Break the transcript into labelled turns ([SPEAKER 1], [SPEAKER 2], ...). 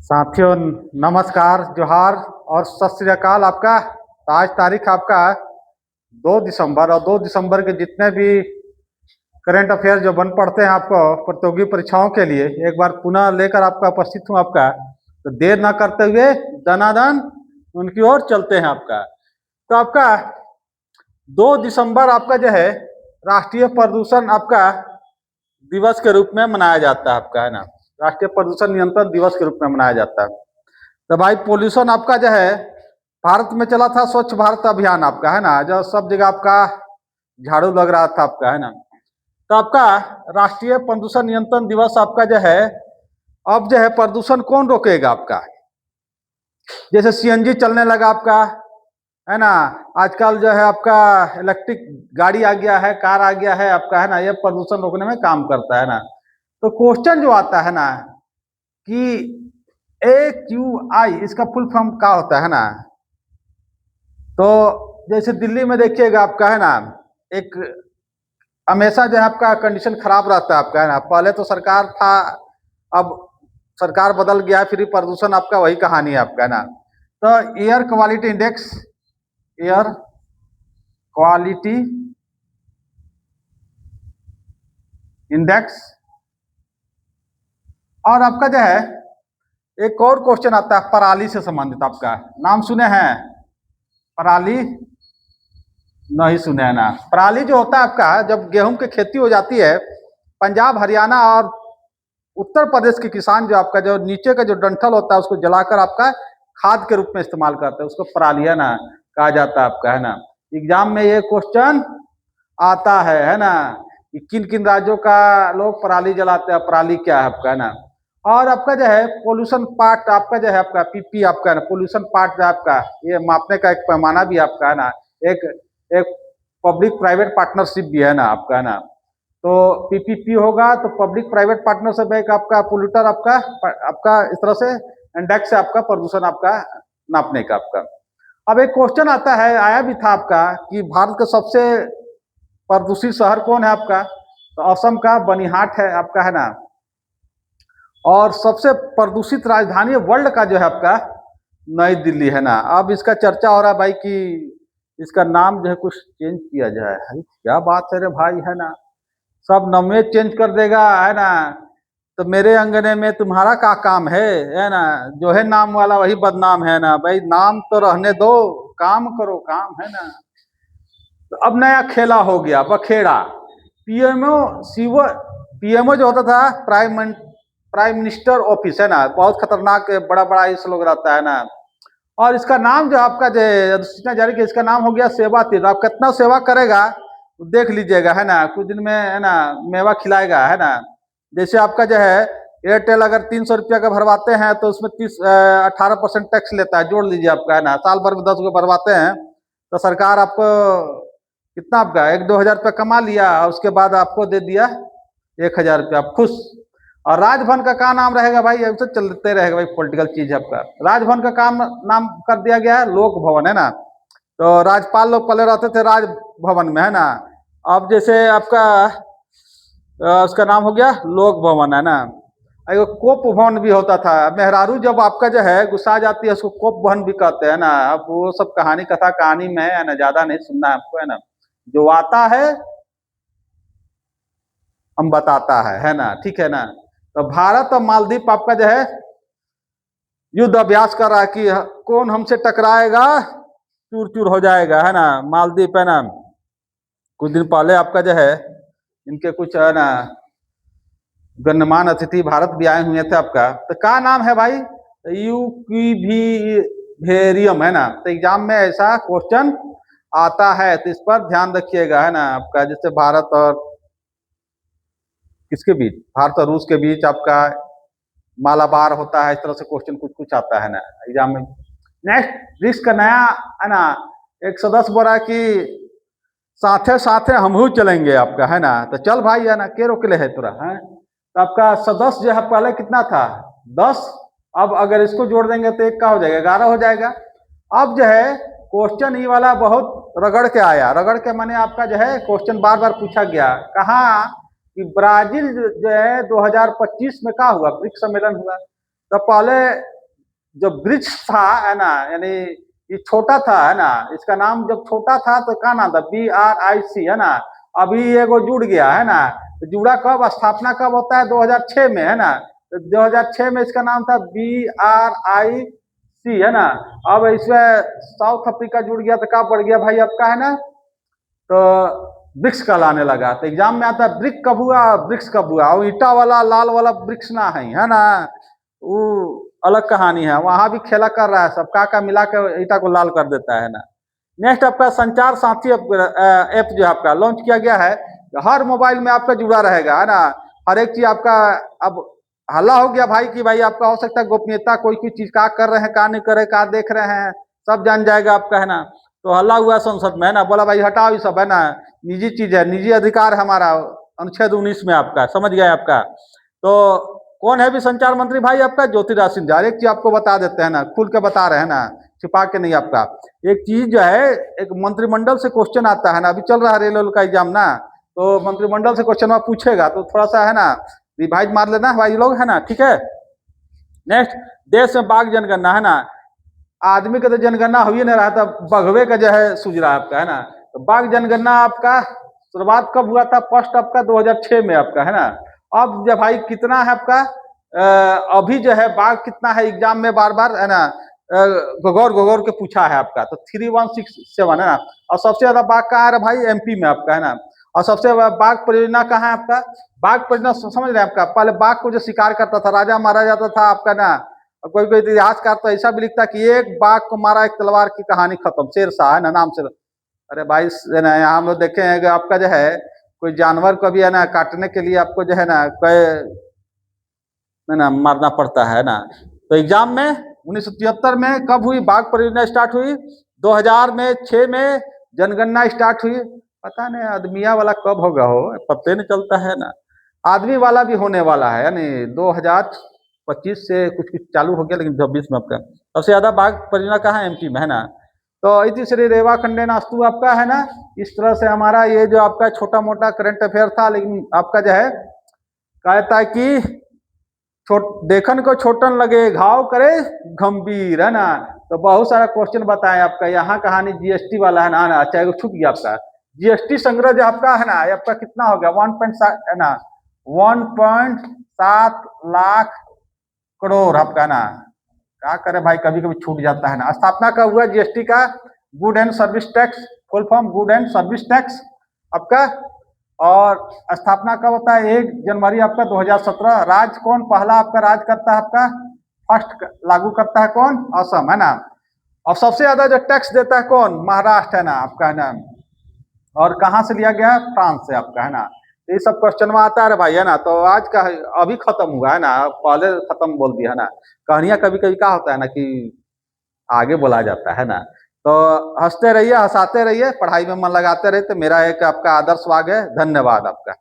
[SPEAKER 1] साथियों, नमस्कार, जोहार और सत श्री अकाल। आपका आज तारीख आपका 2 दिसंबर, और 2 दिसंबर के जितने भी करंट अफेयर जो बन पड़ते हैं आपको प्रतियोगी परीक्षाओं के लिए एक बार पुनः लेकर आपका उपस्थित हूँ। आपका तो देर ना करते हुए दनादन उनकी ओर चलते हैं। आपका तो आपका 2 दिसंबर आपका जो है राष्ट्रीय प्रदूषण आपका दिवस के रूप में मनाया जाता है। आपका है ना, राष्ट्रीय प्रदूषण नियंत्रण दिवस के रूप में मनाया जाता है। तो भाई पोल्यूशन आपका जो है भारत में चला था स्वच्छ भारत अभियान आपका, है ना, जो सब जगह आपका झाड़ू लग रहा था आपका, है ना। तो आपका राष्ट्रीय प्रदूषण नियंत्रण दिवस आपका जो है, अब जो है प्रदूषण कौन रोकेगा आपका। जैसे सीएनजी चलने लगा आपका, है ना, आजकल जो है आपका इलेक्ट्रिक गाड़ी आ गया है, कार आ गया है आपका, है ना, ये प्रदूषण रोकने में काम करता है ना। तो क्वेश्चन जो आता है ना कि AQI इसका फुल फॉर्म क्या होता है ना। तो जैसे दिल्ली में देखिएगा आपका, है ना, एक हमेशा जो है आपका कंडीशन खराब रहता है आपका, है ना। पहले तो सरकार था, अब सरकार बदल गया, फिर प्रदूषण आपका वही कहानी है आपका, है ना। तो air quality index, air quality index, और आपका जो है एक और क्वेश्चन आता है पराली से संबंधित। आपका नाम सुने हैं पराली? नहीं सुने हैं ना। पराली जो होता है आपका, जब गेहूं की खेती हो जाती है, पंजाब हरियाणा और उत्तर प्रदेश के किसान जो आपका जो नीचे का जो डंठल होता है उसको जलाकर आपका खाद के रूप में इस्तेमाल करते हैं, उसको परालिया ना कहा जाता है आपका, है ना। एग्जाम में ये क्वेश्चन आता है ना, कि किन किन राज्यों का लोग पराली जलाते हैं, पराली क्या है आपका, है ना। और आपका जो है पोल्यूशन पार्ट आपका जो है आपका पीपी आपका ना, पोल्यूशन पार्ट जो आपका ये मापने का एक पैमाना भी आपका, है ना, एक एक पब्लिक प्राइवेट पार्टनरशिप भी है ना आपका, है ना। तो पीपीपी होगा तो पब्लिक प्राइवेट पार्टनरशिप एक आपका पोल्यूटर आपका आपका इस तरह से इंडेक्स है आपका प्रदूषण आपका नापने का आपका। अब एक क्वेश्चन आता है, आया भी था आपका, कि भारत का सबसे प्रदूषित शहर कौन है आपका। तो असम का बनिहाट है आपका, है ना। और सबसे प्रदूषित राजधानी वर्ल्ड का जो है आपका नई दिल्ली, है ना। अब इसका चर्चा हो रहा है भाई कि इसका नाम जो है कुछ चेंज किया जाए। है क्या बात है रे भाई, है ना, सब नमे चेंज कर देगा, है ना। तो मेरे अंगने में तुम्हारा क्या काम है ना, जो है नाम वाला वही बदनाम है ना। भाई नाम तो रहने दो, काम करो काम, है ना। तो अब नया खेला हो गया बखेड़ा। पीएमओ सीओ, पीएमओ जो होता था प्राइम मिनिस्टर ऑफिस, है ना, बहुत खतरनाक बड़ा बड़ा इस लोग रहता है ना। और इसका नाम जो आपका जो अधिसूचना जारी की, इसका नाम हो गया सेवा तीर्थ। आप कितना सेवा करेगा देख लीजिएगा, है ना, कुछ दिन में, है ना, मेवा खिलाएगा, है ना। जैसे आपका जो है एयरटेल अगर 300 रुपया का भरवाते हैं तो उसमें 18% टैक्स लेता है, जोड़ लीजिए आपका, है ना। साल भर में 10 को भरवाते हैं तो सरकार आपको कितना आपका 1-2 हज़ार रुपया कमा लिया, उसके बाद आपको दे दिया 1 हज़ार रुपया, आप खुश। और राजभवन का क्या नाम रहेगा भाई, ऐसे चलते रहेगा भाई, पॉलिटिकल चीज है आपका। राजभवन का काम नाम कर दिया गया है लोक भवन, है ना। तो राज्यपाल लोग पहले रहते थे राजभवन में, है ना। अब जैसे आपका उसका नाम हो गया लोक भवन, है ना। एक कोप भवन भी होता था। मेहरारू जब आपका जो है गुस्सा जाती है उसको कोप भवन भी कहते हैं ना। अब वो सब कहानी कथा कहानी में है ना, ज्यादा नहीं सुनना है आपको, है ना। जो आता है हम बताता है ना, ठीक है ना। तो भारत और मालदीव आपका जो है युद्ध अभ्यास कर रहा है कि कौन हमसे टकराएगा चूर चूर हो जाएगा, है ना। मालदीव, है ना, कुछ दिन पहले आपका जो है इनके कुछ, है ना, गणमान्य अतिथि भारत भी आए हुए थे आपका। तो क्या नाम है भाई, यूक्विभेरियम, है ना। तो एग्जाम में ऐसा क्वेश्चन आता है, तो इस पर ध्यान रखिएगा, है ना। आपका जैसे भारत और किसके बीच, भारत और रूस के बीच आपका मालाबार होता है, इस तरह से क्वेश्चन कुछ कुछ आता है ना एग्जाम में। नेक्स्ट रिस्क का नया, है ना, एक सदस्य बोला कि साथे साथे हम चलेंगे आपका, है ना। तो चल भाई, है ना, के रोकले है तुरा, है। तो आपका सदस्य जो है पहले कितना था 10, अब अगर इसको जोड़ देंगे तो एक का हो जाएगा 11 हो जाएगा। अब जो है क्वेश्चन ये वाला बहुत रगड़ के आया, रगड़ के माने आपका जो है क्वेश्चन बार बार पूछा गया, कहा कि ब्राजील जो है 2025 में क्या हुआ, ब्रिक्स सम्मेलन हुआ। तो पहले जो ब्रिक्स था है ना, यानी ये छोटा था है ना, इसका नाम जब छोटा था तो क्या नाम था, BRIC है ना। अभी ये वो जुड़ गया है ना, तो जुड़ा कब, स्थापना कब होता है, 2006 में है ना। तो 2006 में इसका नाम था BRIC है ना। अब इसमें साउथ अफ्रीका जुड़ गया तो क्या बढ़ गया भाई आपका है ना, तो ब्रिक्स कहलाने लगा। तो एग्जाम में आता है ब्रिक कब हुआ, ब्रिक्स कब हुआ, और ईटा वाला लाल वाला ब्रिक्स ना है ना, वो अलग कहानी है। वहां भी खेला कर रहा है सब, का मिला के ईटा को लाल कर देता है ना। नेक्स्ट आपका संचार साथी ऐप जो आपका लॉन्च किया गया है, हर मोबाइल में आपका जुड़ा रहेगा है ना। हर एक चीज आपका, अब हल्ला हो गया भाई कि भाई आपका हो सकता है गोपनीयता, कोई कोई चीज का कर रहे हैं, का नहीं कर रहे, का देख रहे हैं, सब जान जाएगा आपका है ना। तो हल्ला हुआ संसद में है ना, बोला भाई हटाओ ये सब है ना, निजी चीज है, निजी अधिकार हमारा, अनुच्छेद 19 में आपका, समझ गए आपका। तो कौन है भी संचार मंत्री भाई आपका, ज्योतिरादित्य सिंधिया। एक चीज आपको बता देते हैं ना, खुल के बता रहे हैं ना, छिपा के नहीं आपका। एक चीज जो है, एक मंत्रिमंडल से क्वेश्चन आता है ना, अभी चल रहा है रेलवे का एग्जाम ना, तो मंत्रिमंडल से क्वेश्चन वहां पूछेगा, तो थोड़ा सा है ना रिवाइज मार लेना भाई लोग है ना, ठीक है। नेक्स्ट, देश में बाघ जनगणना है ना, आदमी का तो जनगणना हो ही नहीं रहा था, बघवे का जो है सूझ रहा है आपका है ना। तो बाघ जनगणना आपका शुरुआत कब हुआ था, फर्स्ट आपका 2006 में आपका है ना। अब जब भाई कितना है आपका, अभी जो है बाघ कितना है, एग्जाम में बार बार है ना गगौर गगौर के पूछा है आपका, तो 3167 है ना। और सबसे ज्यादा बाघ कहाँ है भाई, MP में आपका है ना। और सबसे बाघ परियोजना कहाँ है आपका, बाघ परियोजना समझ रहे हैं आपका, पहले बाघ को जो शिकार करता था, राजा मारा जाता था आपका ना। और कोई कोई इतिहासकार तो ऐसा भी लिखता कि एक बाघ को मारा एक तलवार की कहानी खत्म, शेरशाह है ना नाम से। अरे भाई ना, यहाँ हम लोग देखे हैं कि आपका जो है कोई जानवर को भी है ना काटने के लिए आपको जो है ना है ना मारना पड़ता है ना। तो एग्जाम में 1973 में कब हुई बाघ परियोजना स्टार्ट हुई, 2000 में 6 में जनगणना स्टार्ट हुई। पता नहीं आदमिया वाला कब होगा, हो पता नहीं चलता है ना। आदमी वाला भी होने वाला है, यानी 2025 से कुछ कुछ चालू हो गया, लेकिन 26 में आपका सबसे ज्यादा बाघ परियोजना कहाँ है, MP में है ना। तो इति श्री रेवा खंडे नास्तु आपका है ना। इस तरह से हमारा ये जो आपका छोटा मोटा करंट अफेयर था, लेकिन आपका जो है कहता है कि देखन को छोटन लगे घाव करे गंभीर है ना। तो बहुत सारा क्वेश्चन बताएं आपका, यहाँ कहानी GST वाला है ना, अच्छा वो छूट गया आपका। GST संग्रह जो आपका है ना, आपका कितना हो गया, 1.7 है ना, 1.7 लाख करोड़ आपका ना। क्या करे भाई, कभी कभी छूट जाता है ना। स्थापना कब हुआ GST का, good and service tax, full form good and service tax आपका। और स्थापना कब होता है, 1 जनवरी आपका 2017। राज्य कौन पहला आपका राज करता है आपका, फर्स्ट लागू करता है कौन, असम है ना। और सबसे ज्यादा जो टैक्स देता है कौन, महाराष्ट्र है ना आपका है ना। और कहाँ से लिया गया, फ्रांस से आपका है ना। ये सब क्वेश्चन में आता है भाई है ना। तो आज का अभी खत्म हुआ है ना, पहले खत्म बोल दिया है ना। कहानियां कभी कभी क्या होता है ना कि आगे बोला जाता है ना। तो हंसते रहिए, हंसाते रहिए, पढ़ाई में मन लगाते रहिए। तो मेरा एक आपका आदर्श वाक्य है, धन्यवाद आपका।